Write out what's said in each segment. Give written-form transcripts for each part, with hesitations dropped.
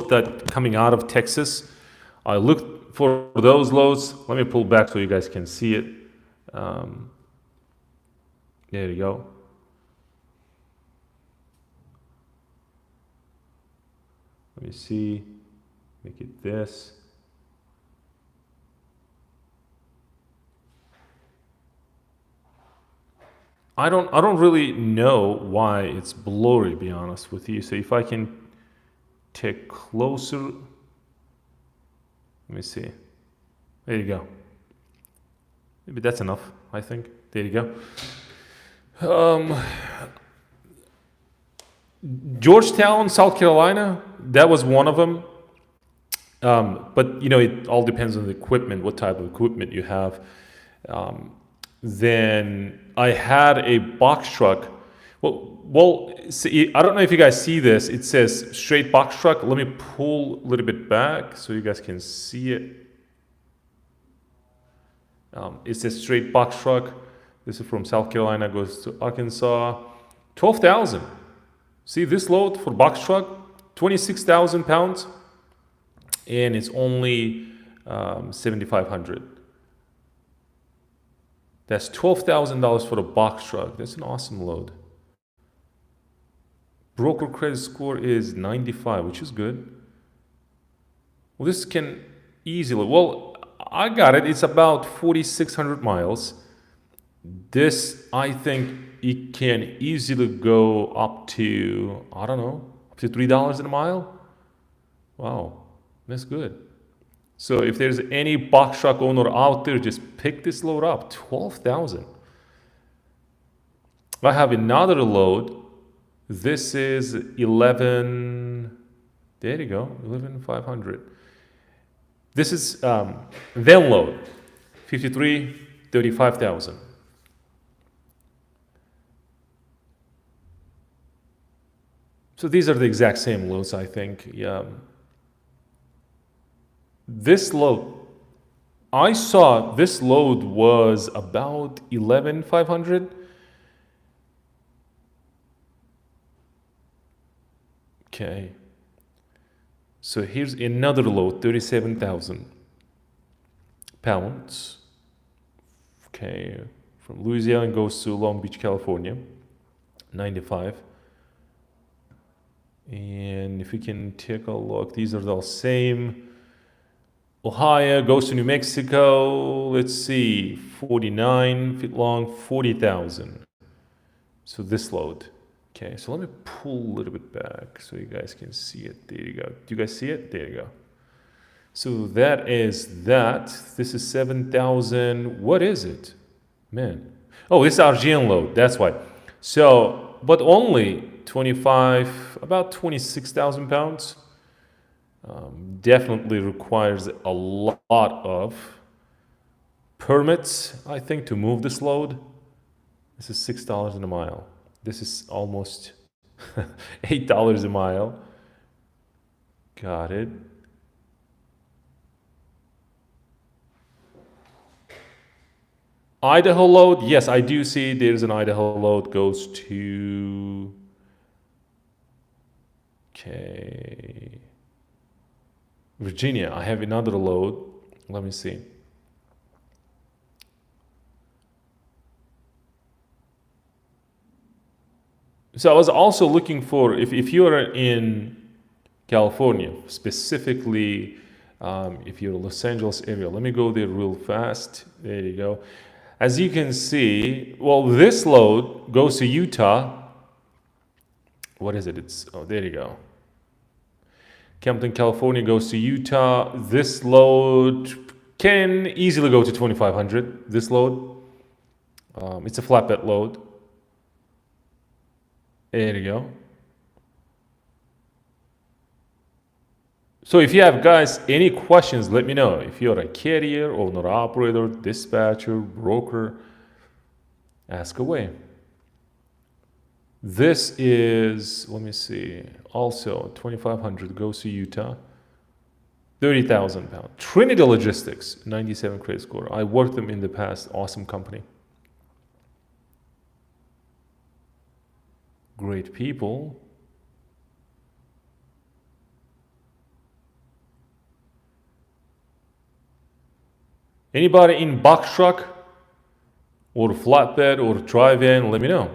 that coming out of Texas, I looked for those loads. Let me pull back so you guys can see it. There you go. Let me see. Make it this. I don't really know why it's blurry, to be honest with you. So if I can take closer, let me see. There you go. Maybe that's enough, I think. There you go. Georgetown, South Carolina, that was one of them. But you know, it all depends on the equipment, what type of equipment you have. Then I had a box truck. Well, see, I don't know if you guys see this. It says straight box truck. Let me pull a little bit back so you guys can see it. It says straight box truck. This is from South Carolina, goes to Arkansas. 12,000. See this load for box truck? 26,000 pounds. And it's only 7,500. That's $12,000 for a box truck. That's an awesome load. Broker credit score is 95, which is good. Well, this can easily, well, I got it. It's about 4,600 miles. This, I think it can easily go up to, I don't know, up to $3 a mile. Wow, that's good. So if there's any box truck owner out there, just pick this load up, 12,000. I have another load. This is 11, there you go, 11,500. This is then load, 53, 35,000. So these are the exact same loads, I think. Yeah. This load, I saw this load was about 11,500. Okay. So here's another load, 37,000 pounds. Okay. From Louisiana goes to Long Beach, California, 95. And if we can take a look, these are all same. Ohio goes to New Mexico. Let's see, 49 feet long, 40,000. So this load. Okay, so let me pull a little bit back so you guys can see it. There you go. Do you guys see it? There you go. So that is that. This is 7,000. What is it? Man. Oh, this is Argentine load. That's why. So, but only 25, about 26,000 pounds. Definitely requires a lot of permits, I think, to move this load. This is $6 a mile. This is almost $8 a mile. Got it. Idaho load, yes, I do see there's an Idaho load goes to, okay, Virginia. I have another load. Let me see. So I was also looking for, if you are in California, specifically if you're in Los Angeles area, let me go there real fast. There you go. As you can see, well, this load goes to Utah. What is it? It's, oh, there you go. Campton, California goes to Utah. This load can easily go to 2,500. This load, it's a flatbed load. There you go. So if you have, guys, any questions, let me know. If you're a carrier, owner, operator, dispatcher, broker, ask away. This is, let me see, also 2,500 goes to Utah. 30,000 pounds. Trinity Logistics, 97 credit score. I worked them in the past. Awesome company. Great people. Anybody in box truck or flatbed or drive-in, let me know.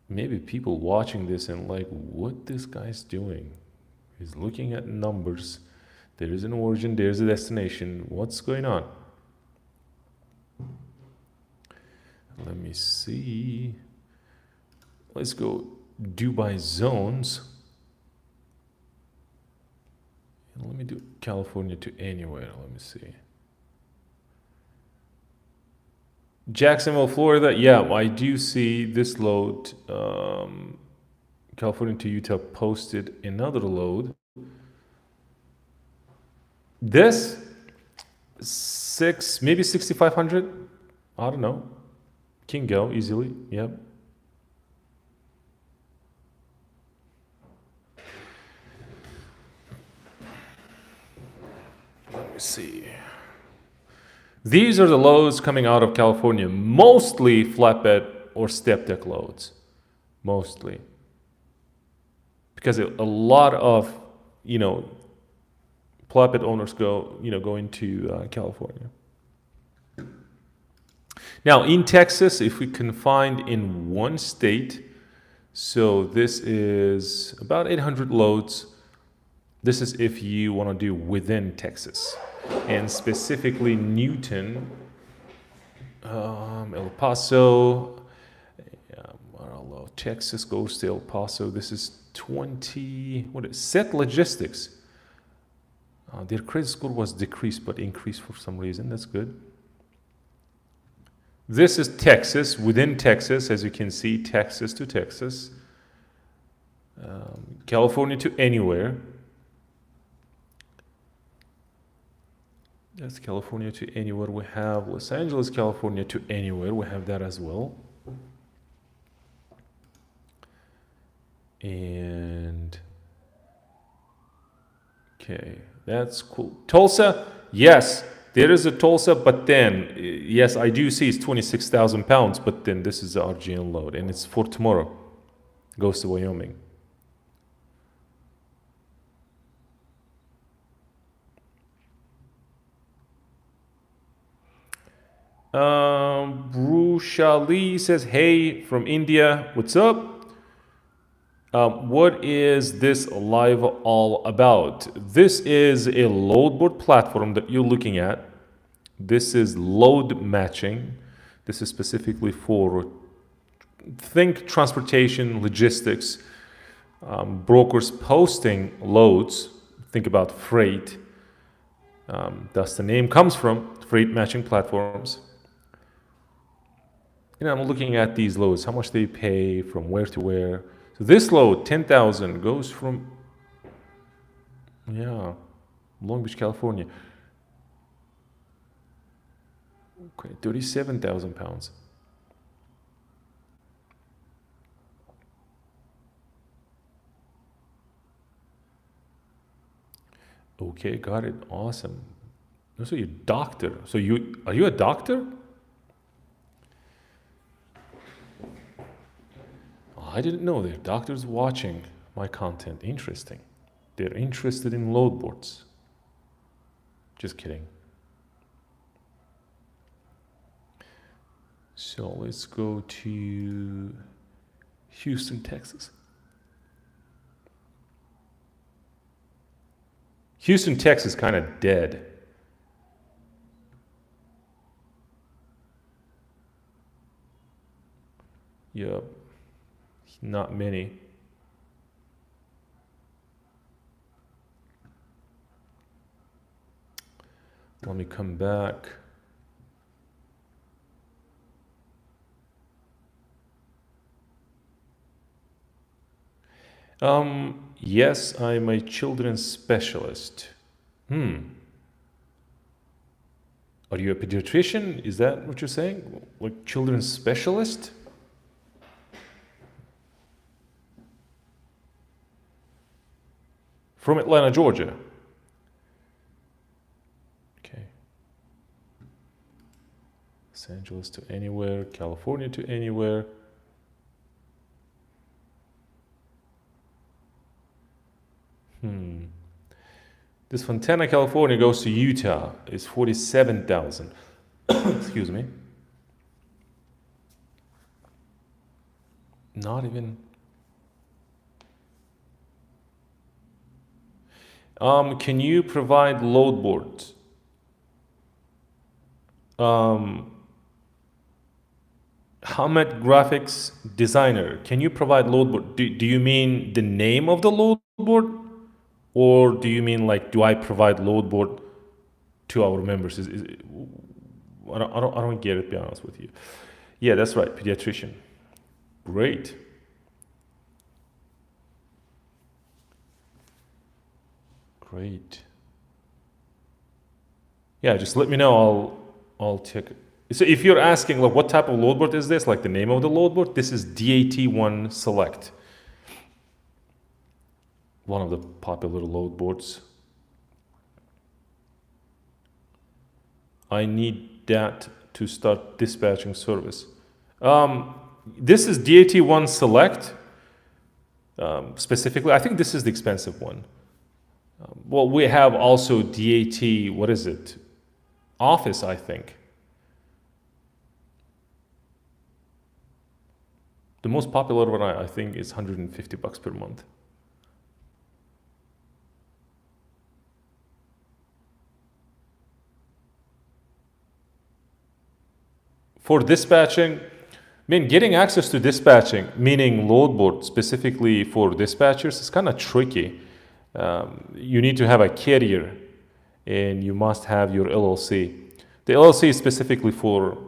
Maybe people watching this and like, what this guy's doing? He's looking at numbers. There is an origin, there's a destination. What's going on? Let me see. Let's go Dubai zones. And let me do California to anywhere. Let me see. Jacksonville, Florida. Yeah, I do see this load. California to Utah posted another load. This maybe 6,500. I don't know. Can go easily. Yep. Let me see. These are the loads coming out of California, mostly flatbed or step deck loads, mostly. Because a lot of, flatbed owners go into California. Now in Texas, if we can find in one state, so this is about 800 loads. This is if you want to do within Texas, and specifically Newton, El Paso, Texas goes to El Paso. This is 20. Set Logistics. Their credit score was decreased but increased for some reason. That's good. This is Texas, within Texas, as you can see, Texas to Texas. California to anywhere. That's California to anywhere. We have Los Angeles, California to anywhere. We have that as well. And okay, that's cool. Tulsa, yes, there is a Tulsa, but then, yes, I do see it's 26,000 pounds, but then this is the RGN load, and it's for tomorrow. Goes to Wyoming. Brushali says, hey, from India, what's up? What is this live all about? This is a load board platform that you're looking at. This is load matching. This is specifically for, think transportation, logistics, brokers posting loads. Think about freight. That's the name comes from, freight matching platforms. I'm looking at these loads, how much they pay, from where to where. So this load, 10,000, goes from, Long Beach, California. Okay, 37,000 pounds. Okay, got it. Awesome. So you're a doctor. So are you a doctor? I didn't know there are doctors watching my content. Interesting. They're interested in load boards. Just kidding. So let's go to Houston, Texas. Houston, Texas, kind of dead. Yep. Not many. Let me come back. Yes, I'm a children's specialist. Are you a pediatrician? Is that what you're saying? Like children's specialist? From Atlanta, Georgia. Okay. Los Angeles to anywhere, California to anywhere. This Fontana, California goes to Utah is 47,000. Excuse me. Not even. Can you provide load boards? Hamed Graphics Designer, can you provide load board? Do you mean the name of the load board? Or do you mean like, do I provide load board to our members? I don't get it, to be honest with you. Yeah, that's right, pediatrician. Great. Great. Yeah, just let me know. I'll check it. So if you're asking like what type of load board is this, like the name of the load board, this is DAT1 Select. One of the popular load boards. I need that to start dispatching service. This is DAT1 Select. Specifically, I think this is the expensive one. Well, we have also DAT, what is it? Office, I think. The most popular one, I think, is $150 per month. For dispatching, getting access to dispatching, meaning load board specifically for dispatchers, is kind of tricky. You need to have a carrier and you must have your LLC. The LLC is specifically for,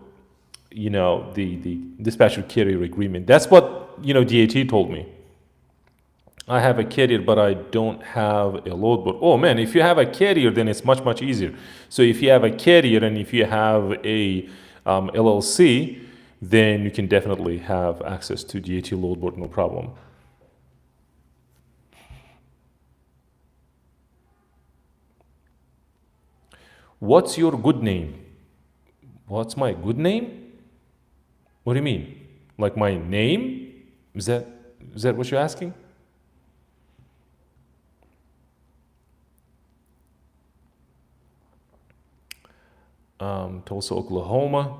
the dispatcher carrier agreement. That's what, DAT told me. I have a carrier, but I don't have a load board. Oh man, if you have a carrier, then it's much, much easier. So if you have a carrier and if you have a LLC, then you can definitely have access to DAT load board, no problem. What's your good name? What's my good name? What do you mean? Like my name? Is that what you're asking? Tulsa, Oklahoma.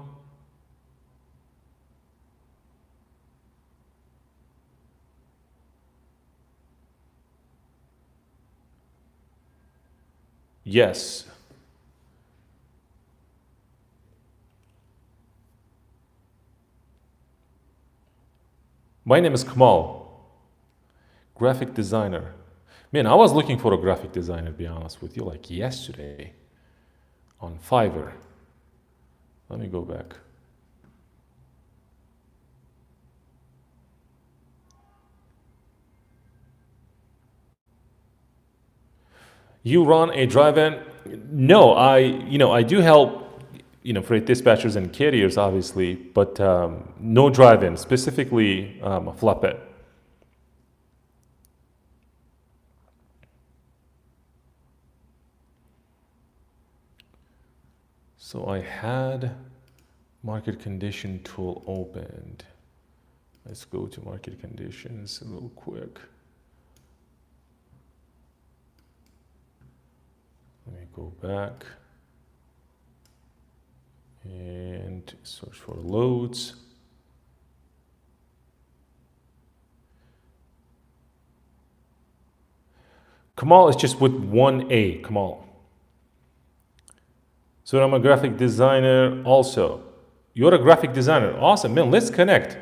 Yes. My name is Kamal, graphic designer. Man, I was looking for a graphic designer, to be honest with you, like yesterday on Fiverr. Let me go back. You run a drive-in? No, I do help, freight dispatchers and carriers, obviously, but no drive-in, specifically a flatbed. So I had market condition tool opened. Let's go to market conditions a little quick. Let me go back and search for loads. Kamal is just with one A, Kamal. So I'm a graphic designer also. You're a graphic designer. Awesome, man, let's connect.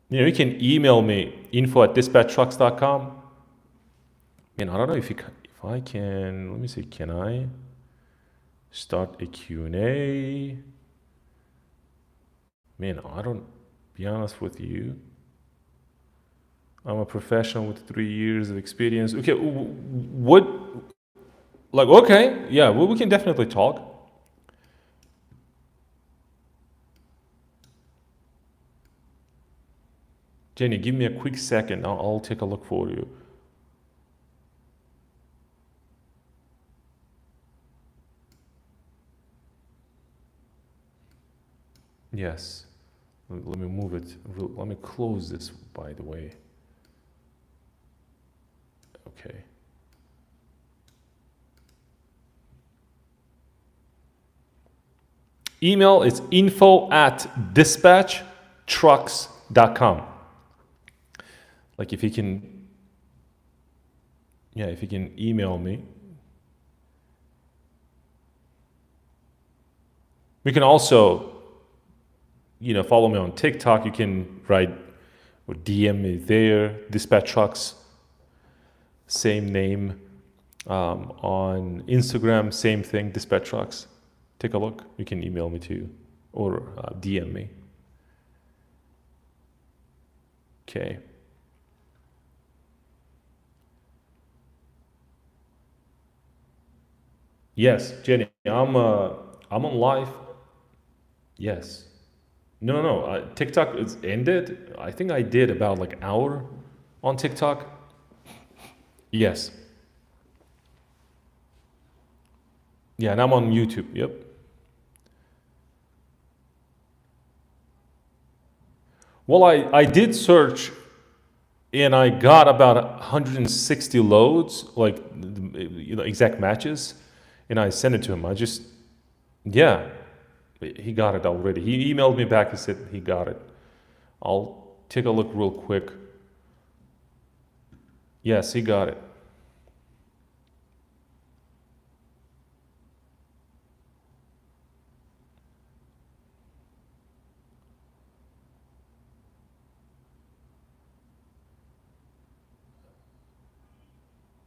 You can email me, info@dispatchtrucks.com. Man, I don't know if I can, let me see, can I start a Q&A? Man, I don't, be honest with you. I'm a professional with 3 years of experience. Okay, okay, yeah, well, we can definitely talk. Jenny, give me a quick second. I'll take a look for you. Yes. Let me move it. Let me close this, by the way. Okay. Email is info@dispatchtrucks.com. Like if you can, yeah, if you can email me. You can also, follow me on TikTok. You can write or DM me there. Dispatch Trucks, same name. On Instagram, same thing, Dispatch Trucks. Take a look. You can email me too or DM me. Okay. Yes, Jenny, I'm on live. Yes. No. TikTok is ended. I think I did about like hour on TikTok. Yes. Yeah, and I'm on YouTube. Yep. Well, I did search and I got about 160 loads, like exact matches, and I sent it to him. Yeah, he got it already. He emailed me back. He said he got it. I'll take a look real quick. Yes, he got it.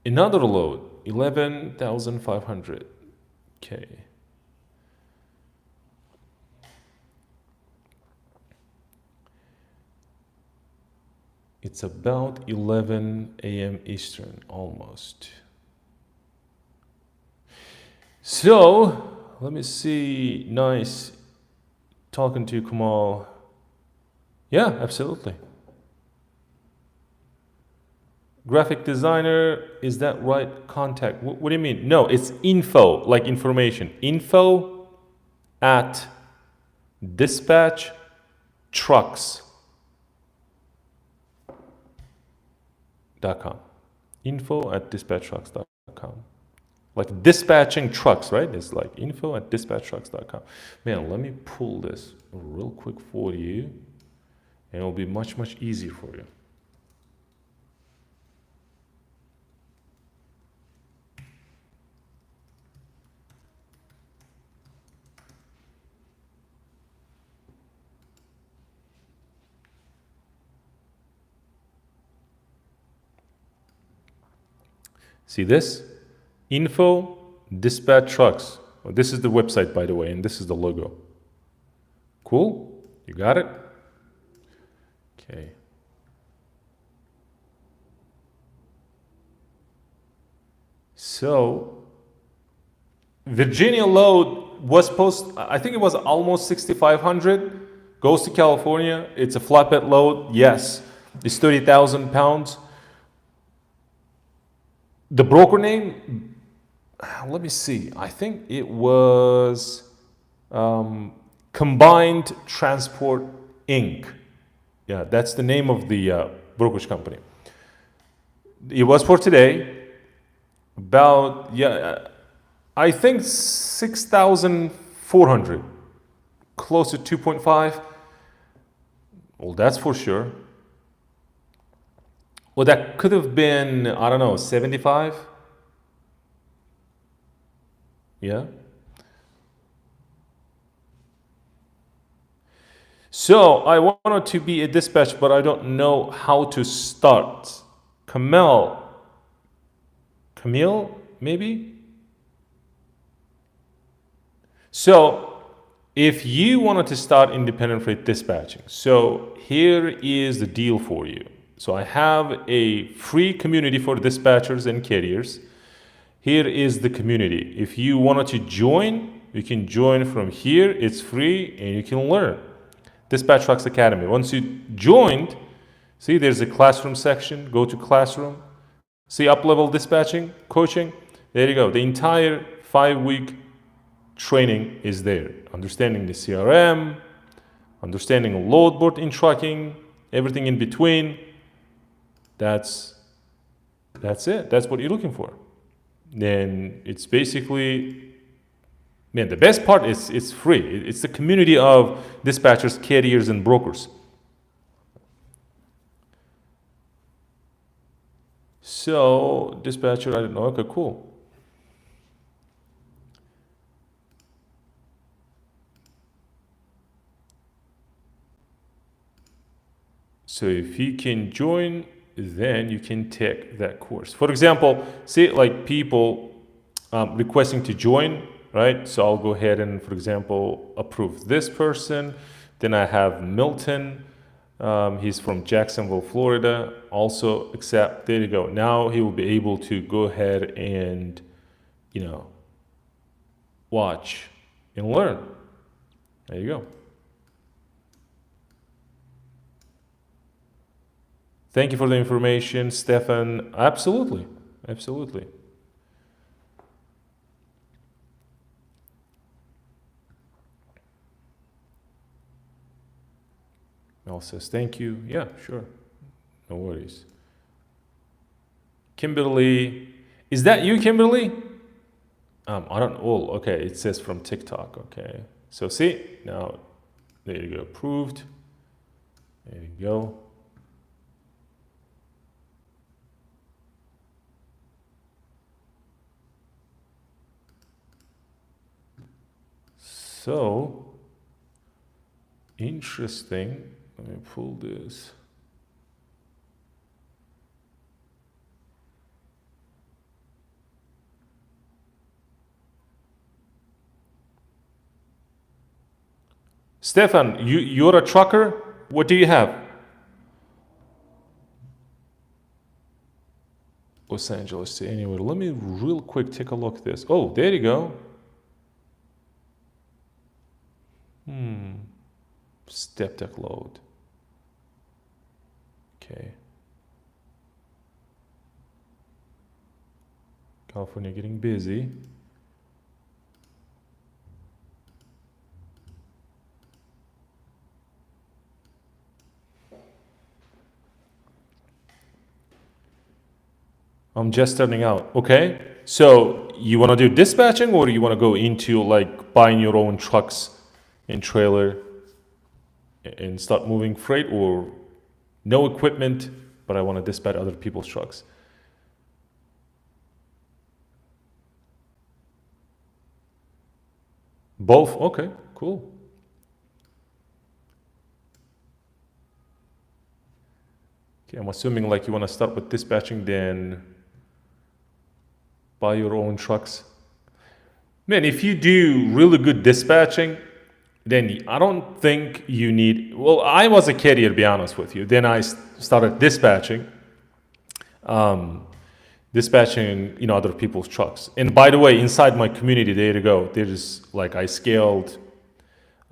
Another load, 11,500. Okay. It's about 11 a.m. Eastern, almost. So, let me see. Nice talking to you, Kamal. Yeah, absolutely. Graphic designer, is that right? Contact. What do you mean? No, it's info, like information. Info at dispatch trucks.com. Info at dispatchtrucks.com. Like dispatching trucks, right? It's like info at dispatchtrucks.com. Man, let me pull this real quick for you, and it'll be much, much easier for you. See this? Info dispatch trucks. Oh, this is the website, by the way, and this is the logo. Cool? You got it? Okay. So, Virginia load was I think it was almost 6,500. Goes to California. It's a flatbed load. Yes. It's 30,000 pounds. The broker name, let me see. I think it was Combined Transport Inc. Yeah, that's the name of the brokerage company. It was for today. About, I think 6,400. Close to 2.5. Well, that's for sure. Well, that could have been, I don't know, 75? Yeah. So I wanted to be a dispatch, but I don't know how to start. Camille, maybe? So if you wanted to start independent freight dispatching, so here is the deal for you. So I have a free community for dispatchers and carriers. Here is the community. If you wanted to join, you can join from here. It's free and you can learn. Dispatch Trucks Academy. Once you joined, see there's a classroom section. Go to classroom. See up-level dispatching, coaching. There you go. The entire 5-week training is there. Understanding the CRM, understanding load board in trucking, everything in between. That's That's it. That's what you're looking for. Then it's basically, man, the best part is it's free. It's the community of dispatchers, carriers, and brokers. So dispatcher, I don't know. Okay, cool. So if you can join, then you can take that course. For example, say like people requesting to join, right? So I'll go ahead and, for example, approve this person. Then I have Milton. He's from Jacksonville, Florida. Also accept. There you go. Now he will be able to go ahead and, you know, watch and learn. There you go. Thank you for the information, Stefan. Absolutely. Absolutely. Mel says, thank you. Yeah, sure. No worries. Kimberly. Is that you, Kimberly? I don't, oh, okay. It says from TikTok. Okay. So see, now, there you go. Approved. There you go. So, interesting. Let me pull this. Stefan, you're a trucker? What do you have? Los Angeles to anywhere. Let me real quick take a look at this. Oh, there you go. Step deck load. Okay. California getting busy. I'm just starting out. Okay. So you want to do dispatching, or you want to go into like buying your own trucks and trailer and start moving freight, or no equipment, but I want to dispatch other people's trucks? Both? Okay, cool. Okay, I'm assuming like you want to start with dispatching, then buy your own trucks. Man, if you do really good dispatching, then I don't think you need. Well, I was a carrier, to be honest with you. Then I started dispatching, other people's trucks. And by the way, inside my community, there you go. There's like I scaled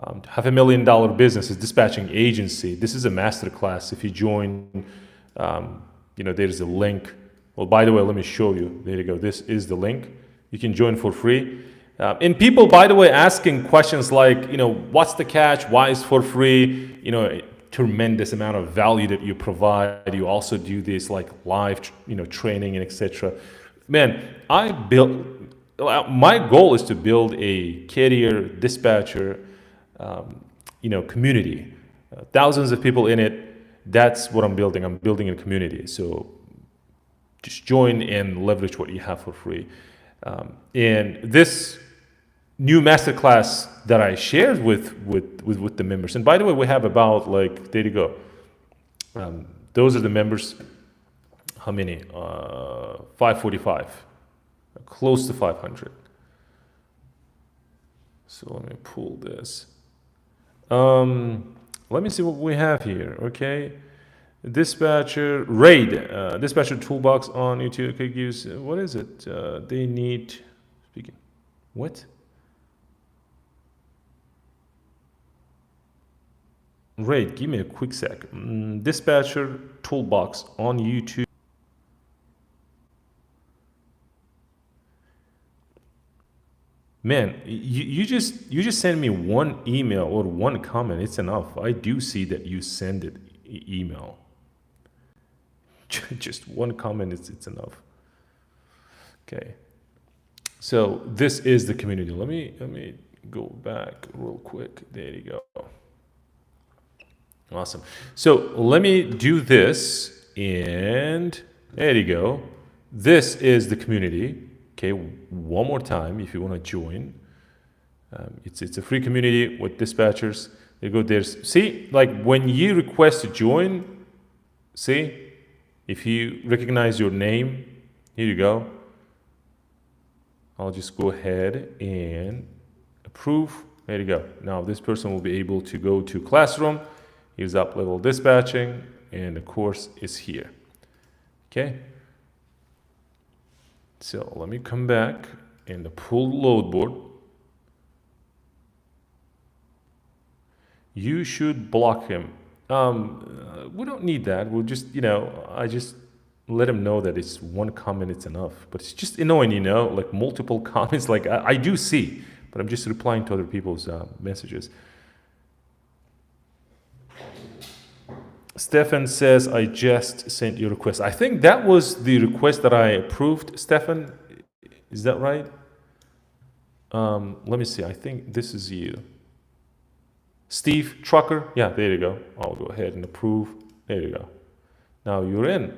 $500,000 business is dispatching agency. This is a master class. If you join, there's a link. Well, by the way, let me show you. There you go. This is the link. You can join for free. And people, by the way, asking questions like, what's the catch? Why is for free? Tremendous amount of value that you provide. You also do this like live, training and etc. Man, my goal is to build a carrier dispatcher, community. Thousands of people in it. That's what I'm building. I'm building a community. So just join and leverage what you have for free. And this new masterclass that I shared with the members. And by the way, we have about like, there you go. Those are the members. How many? 545. Close to 500. So let me pull this. Let me see what we have here. Okay. Dispatcher raid. Dispatcher toolbox on YouTube. Okay, use. What is it? They need. Speaking. What? Raid, give me a quick sec. Dispatcher toolbox on YouTube. Man, you just send me one email or one comment. It's enough. I do see that you send it email. Just one comment, it's enough. Okay. So this is the community. Let me go back real quick. There you go. Awesome. So let me do this, and there you go. This is the community. Okay, one more time if you want to join. It's a free community with dispatchers. There you go. There's, see, like when you request to join, see, if you recognize your name, here you go. I'll just go ahead and approve. There you go. Now this person will be able to go to Classroom. Here's up level dispatching, and the course is here. Okay. So let me come back and pull load board. You should block him. We don't need that. We'll just, I just let him know that it's one comment, it's enough. But it's just annoying, like multiple comments. Like I do see, but I'm just replying to other people's messages. Stefan says, I just sent you a request. I think that was the request that I approved, Stefan. Is that right? Let me see. I think this is you. Steve Trucker. Yeah, there you go. I'll go ahead and approve. There you go. Now you're in.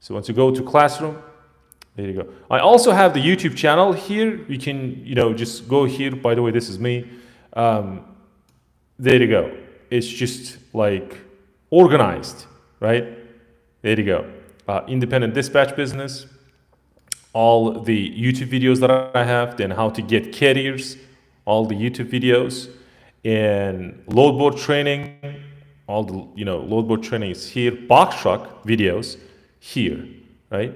So once you go to Classroom, there you go. I also have the YouTube channel here. You can, just go here. By the way, this is me. There you go. It's just like organized, right? There you go. Independent dispatch business, all the YouTube videos that I have, then how to get carriers, all the YouTube videos, and load board training, all the, load board training is here, box truck videos here, right?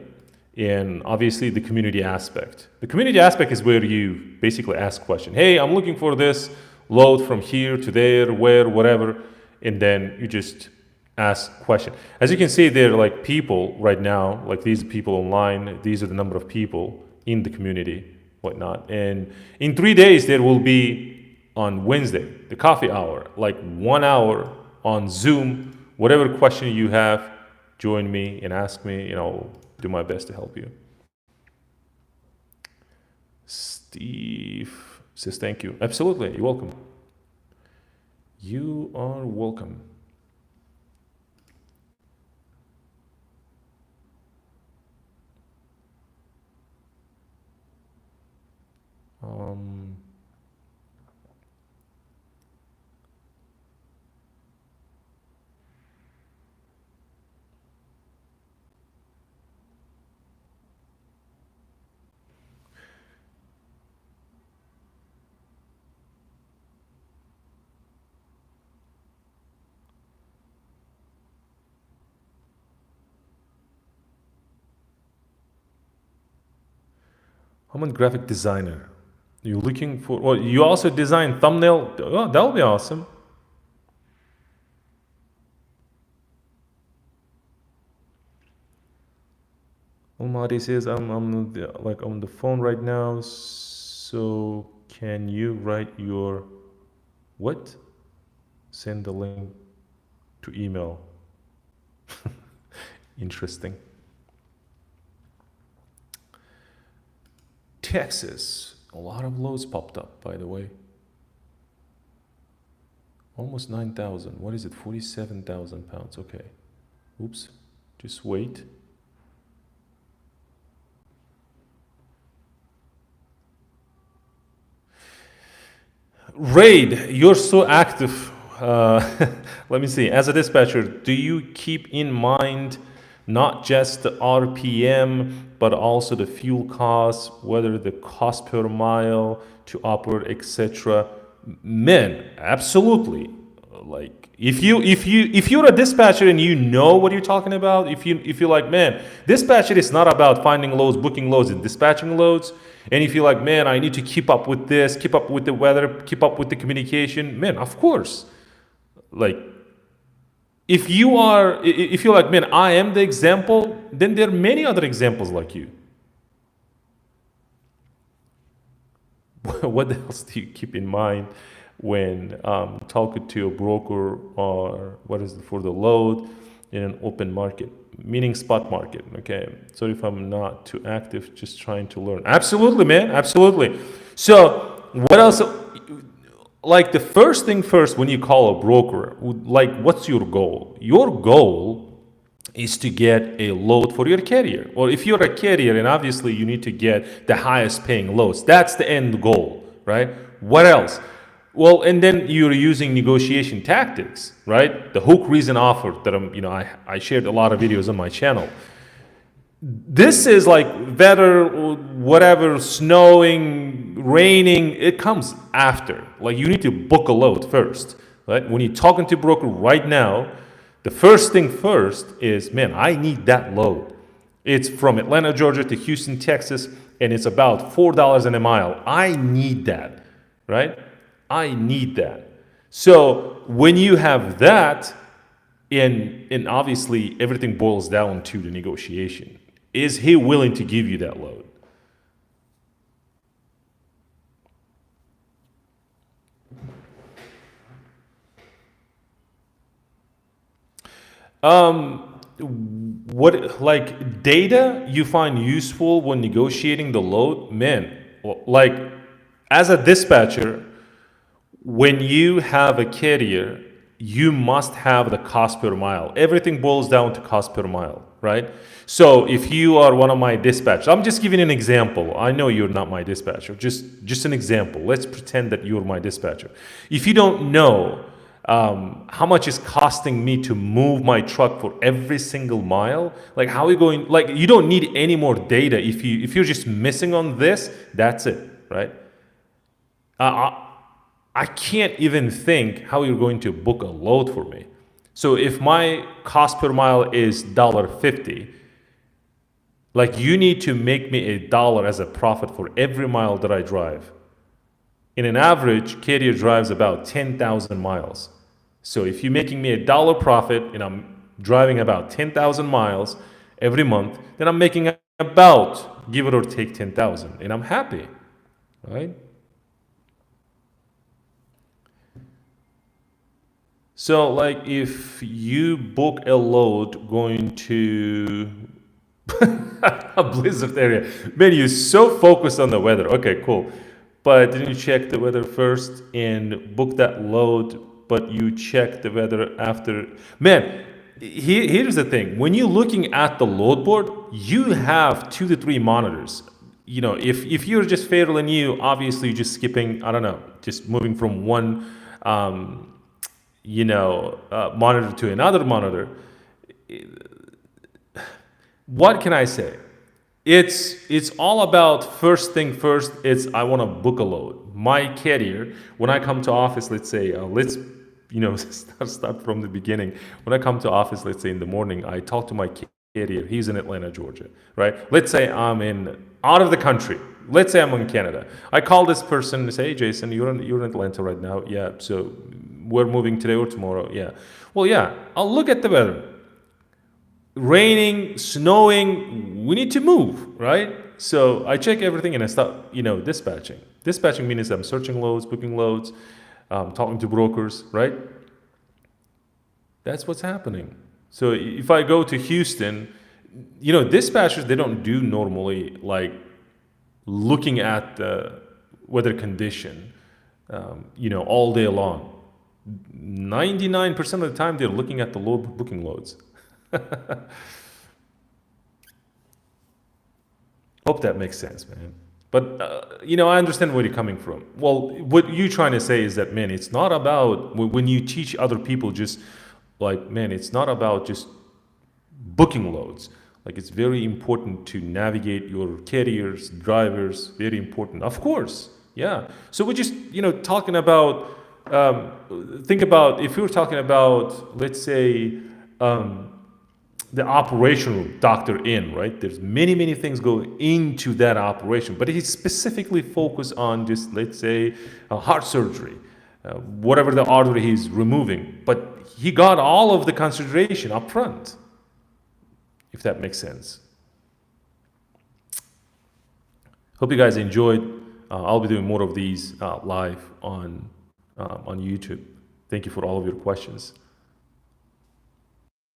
And obviously the community aspect. The community aspect is where you basically ask question. Hey, I'm looking for this load from here to there, where, whatever, and then you just ask question. As you can see, there are like people right now, like these people online, these are the number of people in the community, whatnot. And in 3 days, there will be on Wednesday, the coffee hour, like 1 hour on Zoom, whatever question you have, join me and ask me, I'll do my best to help you. Steve says, thank you. Absolutely, you're welcome. You are welcome. I'm a graphic designer. You're looking for, well, you also design thumbnail. Oh, that would be awesome. Almadi says, I'm on the phone right now. So can you write your, what? Send the link to email. Interesting. Texas, a lot of loads popped up, by the way. Almost 9,000. What is it? 47,000 pounds. Okay. Oops. Just wait. Raid, you're so active. Let me see. As a dispatcher, do you keep in mind not just the RPM, but also the fuel costs, whether the cost per mile to operate, etc.? Man, absolutely. Like if you're a dispatcher and you know what you're talking about, if you're like, man, dispatcher is not about finding loads, booking loads, and dispatching loads. And if you're like, man, I need to keep up with this, keep up with the weather, keep up with the communication, man, of course. Like, if you're like, man, I am the example, then there are many other examples like you. What else do you keep in mind when talking to a broker, or what is it for the load in an open market? meaning spot market. Okay, sorry if I'm not too active, just trying to learn. Absolutely, man, absolutely. So what else? Like the first thing first, when you call a broker, like what's your goal? Your goal is to get a load for your carrier. Or if you're a carrier, and obviously you need to get the highest paying loads. That's the end goal, right? What else? Well, and then you're using negotiation tactics, right? The hook, reason, offer that I shared a lot of videos on my channel. This is like weather, whatever, snowing, raining, it comes after. Like you need to book a load first, right? When you're talking to a broker right now, the first thing first is, man, I need that load. It's from Atlanta, Georgia to Houston, Texas, and it's about $4 a mile. I need that, right? I need that. So when you have that, and obviously everything boils down to the negotiation. Is he willing to give you that load? What like data you find useful when negotiating the load? Man, like as a dispatcher, when you have a carrier, you must have the cost per mile. Everything boils down to cost per mile, right? So if you are one of my dispatchers, I'm just giving an example. I know you're not my dispatcher. Just an example. Let's pretend that you're my dispatcher. If you don't know how much is costing me to move my truck for every single mile, like how are you going? Like you don't need any more data. If you're just missing on this, that's it, right? I can't even think how you're going to book a load for me. So if my cost per mile is $1.50, like you need to make me $1 as a profit for every mile that I drive. In an average, carrier drives about 10,000 miles. So if you're making me $1 profit and I'm driving about 10,000 miles every month, then I'm making about, give it or take 10,000, and I'm happy, right? So like if you book a load going to a blizzard area, man, you're so focused on the weather. Okay, cool. But didn't you check the weather first and book that load, but you check the weather after? Man, here's the thing. When you're looking at the load board, you have 2 to 3 monitors. You know, if you're just Federal and you, obviously you're just skipping, I don't know, just moving from one monitor to another monitor. What can I say? It's all about first thing first. It's I want to book a load. My carrier, when I come to office, let's say, let's start from the beginning. When I come to office, let's say in the morning, I talk to my carrier. He's in Atlanta, Georgia, right? Let's say I'm out of the country. Let's say I'm in Canada. I call this person and say, hey, Jason, you're in Atlanta right now. Yeah, so we're moving today or tomorrow. Yeah. Well, yeah, I'll look at the weather. Raining, snowing, we need to move, right? So I check everything and I start, dispatching. Dispatching means I'm searching loads, booking loads, talking to brokers, right? That's what's happening. So if I go to Houston, dispatchers, they don't do normally like looking at the weather condition, all day long. 99% of the time, they're looking at the load booking loads. Hope that makes sense, man. But, I understand where you're coming from. Well, what you're trying to say is that, man, it's not about, when you teach other people just like, man, it's not about just booking loads. Like, it's very important to navigate your carriers, drivers, very important. Of course, yeah. So we're just, talking about, think about, if you're talking about, let's say, the operational doctor in, right? There's many things go into that operation, but he's specifically focused on just, let's say, heart surgery, whatever the artery he's removing. But he got all of the consideration up front, if that makes sense. Hope you guys enjoyed. I'll be doing more of these live on YouTube. Thank you for all of your questions.